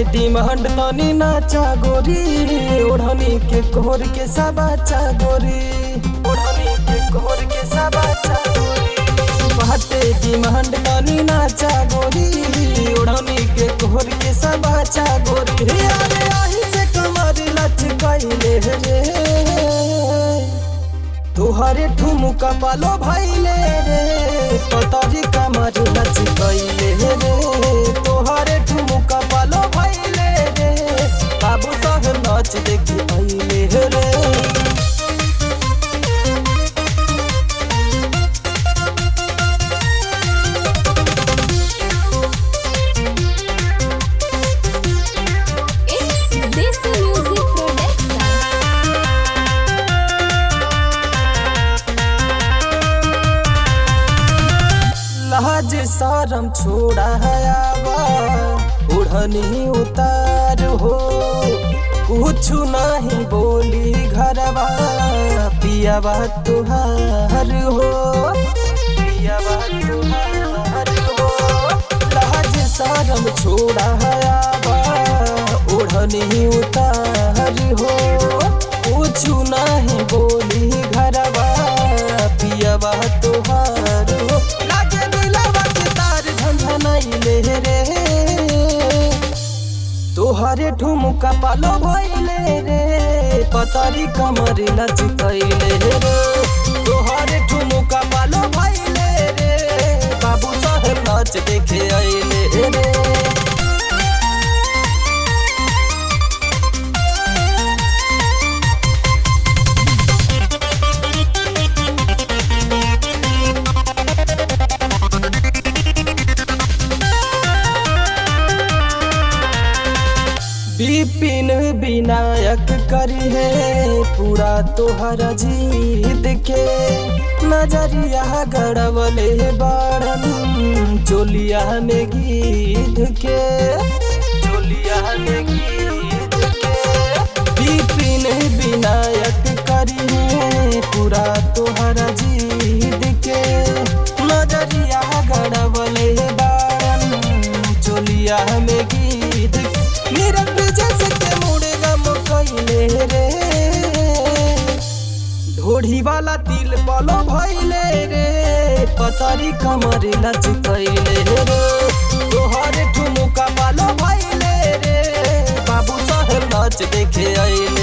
Demand तनी नाचा गोरी, ओढ़नी के कोहर के सबाचा गोरी, ओढ़नी के कोहर के सबाचा गोरी। बाटे डिमांड तनी नाचा गोरी, ओढ़नी के कोहर के सबाचा गोरी। अरे आही से कमर लचकइले रे, तोहरे ठुमका पालो भइले रे, पतरी कमर लचकइले रे, तोहरे ठुमका पालो भइले रे, बाबू सब नाच देखी आइले रे। लाज शरम छोड़ा हयावा, ओढ़नी उतार हो, कुछ नहीं बोली घरवा, पियावा तुहार हो, पियावा तुहार हो। लाज शरम छोड़ा हयावा, ओढ़नी उतार हो, कुछ नहीं बोली घरवा, पियावा तुहार हो। रे तोहरे ठुमका पालो भइले रे, पतरी कमर लचकइले रे, तोहरे ठुमका पालो भइले रे, बाबू साहेब नाच देखे आइले रे। विपिन विनायक करी है पूरा तोहरा जीत के, नजरिया गड़बले बाड़न चोलिया में गीत के, चोलिया में गीत के। विपिन विनायक करी है पूरा तोहरा जीत के, नजरिया गड़बले बाड़न चोलिया में गीत के। रे ढोढ़ी वाला तिल पलो भइले रे, पतरी कमर लचकइले रे, तोहरे ठुमका पालो भइले रे, बाबू साहेब नाच देखे आइले।